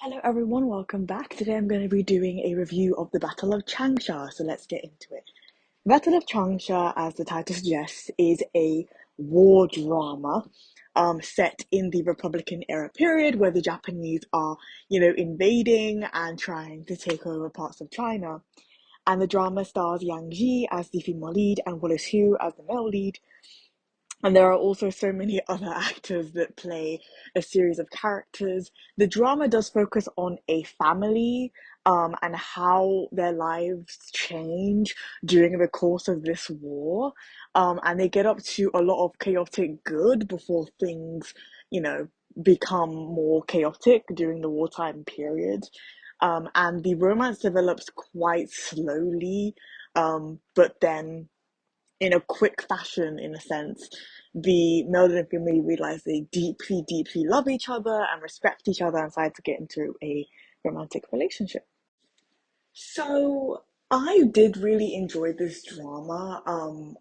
Hello everyone, welcome back. Today I'm going to be doing a review of the Battle of Changsha, so let's get into it. Battle of Changsha, as the title suggests, is a war drama set in the Republican era period where the Japanese are, invading and trying to take over parts of China. And the drama stars Yang Ji as the female lead and Willis Hu as the male lead. And there are also so many other actors that play a series of characters. The drama does focus on a family, and how their lives change during the course of this war. And they get up to a lot of chaotic good before things, you know, become more chaotic during the wartime period. And the romance develops quite slowly, but then in a quick fashion, in a sense, the male and female realize they deeply, deeply love each other and respect each other and decide to get into a romantic relationship. So I did really enjoy this drama.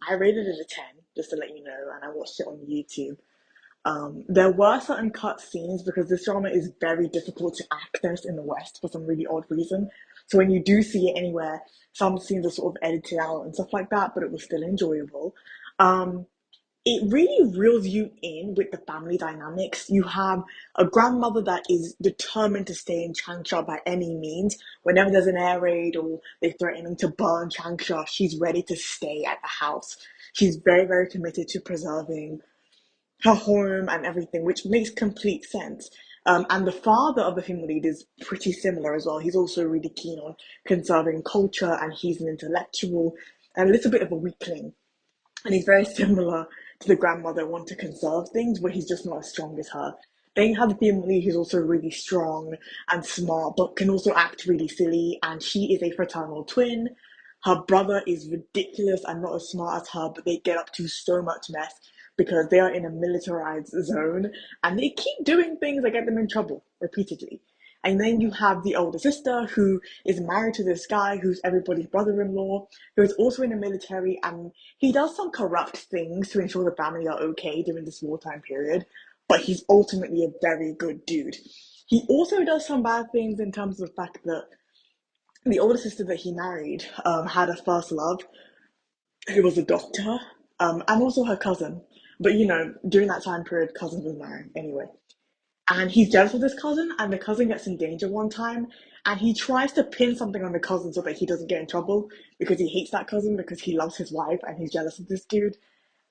I rated it a 10, just to let you know, and I watched it on YouTube. There were certain cut scenes because this drama is very difficult to access in the West for some really odd reason. So when you do see it anywhere, some scenes are sort of edited out and stuff like that, but it was still enjoyable. Um, it really reels you in with the family dynamics. You have a grandmother that is determined to stay in Changsha by any means. Whenever there's an air raid or they're threatening to burn Changsha, she's ready to stay at the house. She's very, very committed to preserving her home and everything, which makes complete sense. And the father of the female lead is pretty similar as well. He's also really keen on conserving culture and he's an intellectual and a little bit of a weakling. And he's very similar to the grandmother, want to conserve things, but he's just not as strong as her. Then you have the female lead who's also really strong and smart, but can also act really silly. And she is a fraternal twin. Her brother is ridiculous and not as smart as her, but they get up to so much mess because they are in a militarized zone and they keep doing things that get them in trouble repeatedly. And then you have the older sister who is married to this guy who's everybody's brother-in-law, who is also in the military, and he does some corrupt things to ensure the family are okay during this wartime period, but he's ultimately a very good dude. He also does some bad things in terms of the fact that the older sister that he married had a first love who was a doctor, and also her cousin. But during that time period, cousins were married anyway. And he's jealous of this cousin, and the cousin gets in danger one time, and he tries to pin something on the cousin so that he doesn't get in trouble because he hates that cousin because he loves his wife and he's jealous of this dude.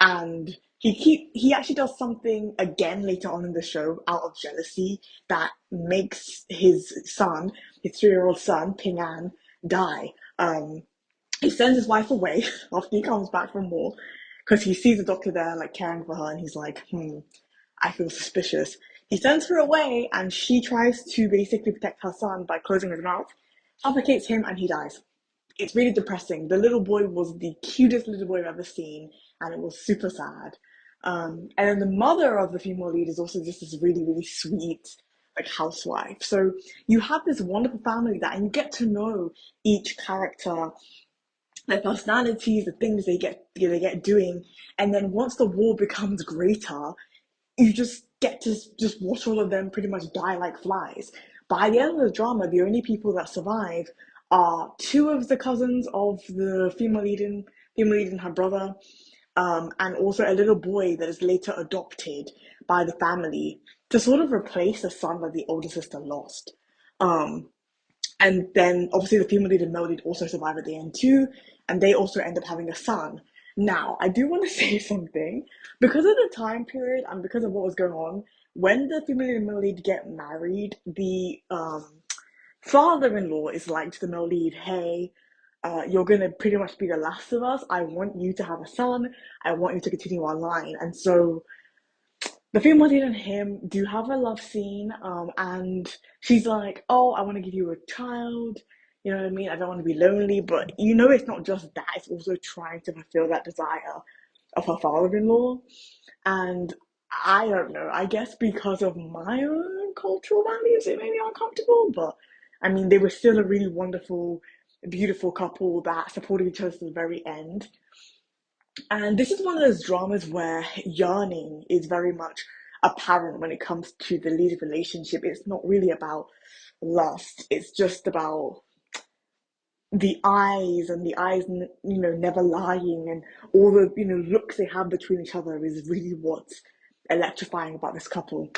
And he actually does something again later on in the show out of jealousy that makes his son, his 3-year-old son, Ping An, die. He sends his wife away after he comes back from war because he sees the doctor there like caring for her and he's like, I feel suspicious. He sends her away and she tries to basically protect her son by closing his mouth, suffocates him, and he dies. It's really depressing. The little boy was the cutest little boy I've ever seen, and it was super sad. And then the mother of the female lead is also just this really, really sweet, like housewife. So you have this wonderful family and you get to know each character, their personalities, the things they get doing, and then once the war becomes greater, you just get to just watch all of them pretty much die like flies. By the end of the drama, the only people that survive are two of the cousins of the female lead and her brother, and also a little boy that is later adopted by the family to sort of replace the son that the older sister lost. Um, and then obviously the female lead and male lead also survive at the end too, and they also end up having a son. Now, I do want to say something. Because of the time period and because of what was going on, when the female lead and male lead get married, the father-in-law is like to the male lead, hey, you're gonna pretty much be the last of us. I want you to have a son. I want you to continue our line. And so the female lead and him do have a love scene, and she's like, "Oh, I want to give you a child." You know what I mean? I don't want to be lonely, but it's not just that; it's also trying to fulfill that desire of her father-in-law. And I don't know. I guess because of my own cultural values, it made me uncomfortable. But I mean, they were still a really wonderful, beautiful couple that supported each other to the very end. And this is one of those dramas where yearning is very much apparent when it comes to the lead relationship. It's not really about lust. It's just about the eyes, never lying, and all the looks they have between each other is really what's electrifying about this couple.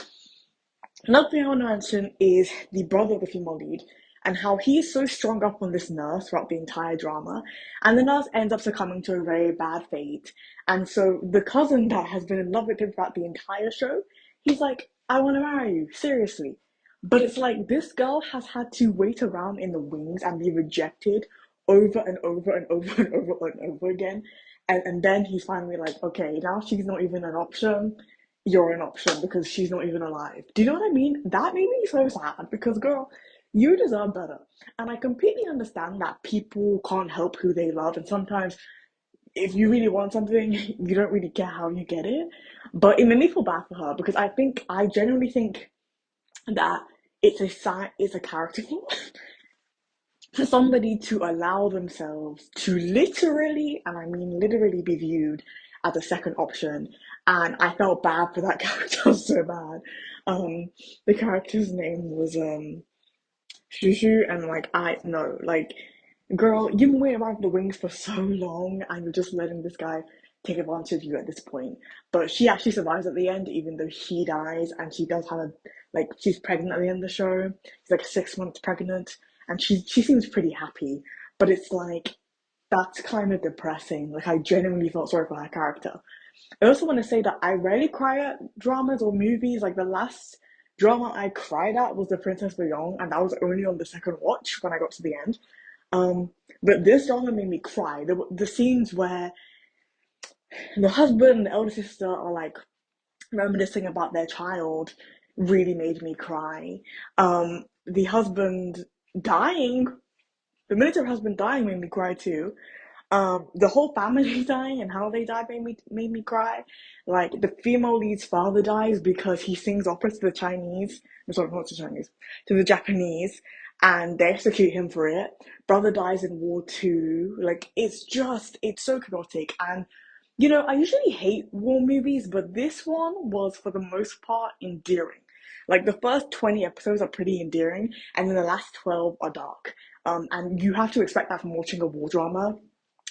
Another thing I want to mention is the brother of the female lead and how he is so strung up on this nurse throughout the entire drama. And the nurse ends up succumbing to a very bad fate. And so the cousin that has been in love with him throughout the entire show, he's like, I want to marry you, seriously. But it's like this girl has had to wait around in the wings and be rejected over and over and over and over and over again. And then he's finally like, okay, now she's not even an option, you're an option because she's not even alive. Do you know what I mean? That made me so sad because, girl, you deserve better. And I completely understand that people can't help who they love. And sometimes, if you really want something, you don't really care how you get it. But it made me feel bad for her because I genuinely think that it's a character flaw for somebody to allow themselves to literally, and I mean literally, be viewed as a second option. And I felt bad for that character so bad. Um, the character's name was Shushu, and like I know, like, girl, you've been waiting around the wings for so long, and you're just letting this guy take advantage of you at this point. But she actually survives at the end, even though he dies, and she does have a like she's pregnant at the end of the show. She's like 6 months pregnant, and she seems pretty happy. But it's like that's kind of depressing. Like I genuinely felt sorry for her character. I also want to say that I rarely cry at dramas or movies. Like the last drama I cried at was The Princess Young, and that was only on the second watch when I got to the end. Um, but this drama made me cry. The scenes where the husband and the elder sister are like reminiscing about their child really made me cry. The husband dying, the military husband dying made me cry too. The whole family dying and how they died made me cry. Like the female lead's father dies because he sings opera to the Chinese. I'm sorry, not to Chinese, to the Japanese, and they execute him for it. Brother dies in war too. Like it's so chaotic. And I usually hate war movies, but this one was for the most part endearing. Like the first 20 episodes are pretty endearing, and then the last 12 are dark. And you have to expect that from watching a war drama.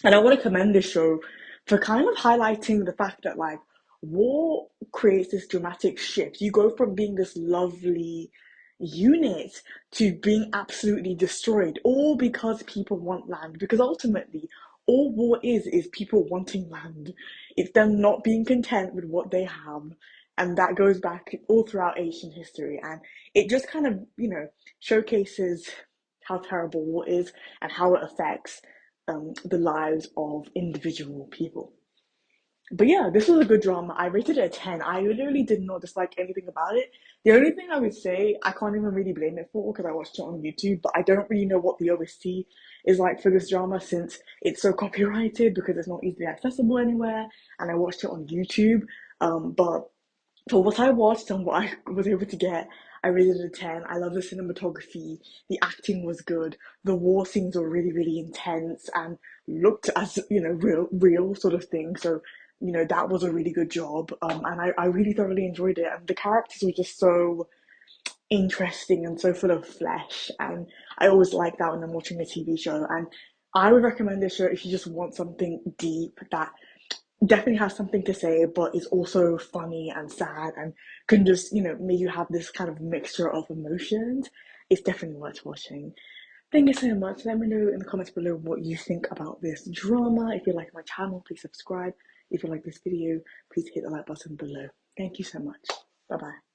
And I want to commend this show for kind of highlighting the fact that like war creates this dramatic shift. You go from being this lovely unit to being absolutely destroyed, all because people want land. Because ultimately, all war is people wanting land. It's them not being content with what they have. And that goes back all throughout Asian history. And it just kind of, showcases how terrible war is and how it affects the lives of individual people. But yeah, this was a good drama. I rated it a 10. I literally did not dislike anything about it. The only thing I would say, I can't even really blame it for because I watched it on YouTube, but I don't really know what the OST is like for this drama since it's so copyrighted because it's not easily accessible anywhere, and I watched it on YouTube. But for what I watched and what I was able to get, I rated it a 10. I love the cinematography, the acting was good, the war scenes were really, really intense and looked as, real sort of thing. So, that was a really good job. And I really thoroughly enjoyed it. And the characters were just so interesting and so full of flesh. And I always like that when I'm watching a TV show. And I would recommend this show if you just want something deep that definitely has something to say, but is also funny and sad and can just, make you have this kind of mixture of emotions. It's definitely worth watching. Thank you so much. Let me know in the comments below what you think about this drama. If you like my channel, please subscribe. If you like this video, please hit the like button below. Thank you so much. Bye bye.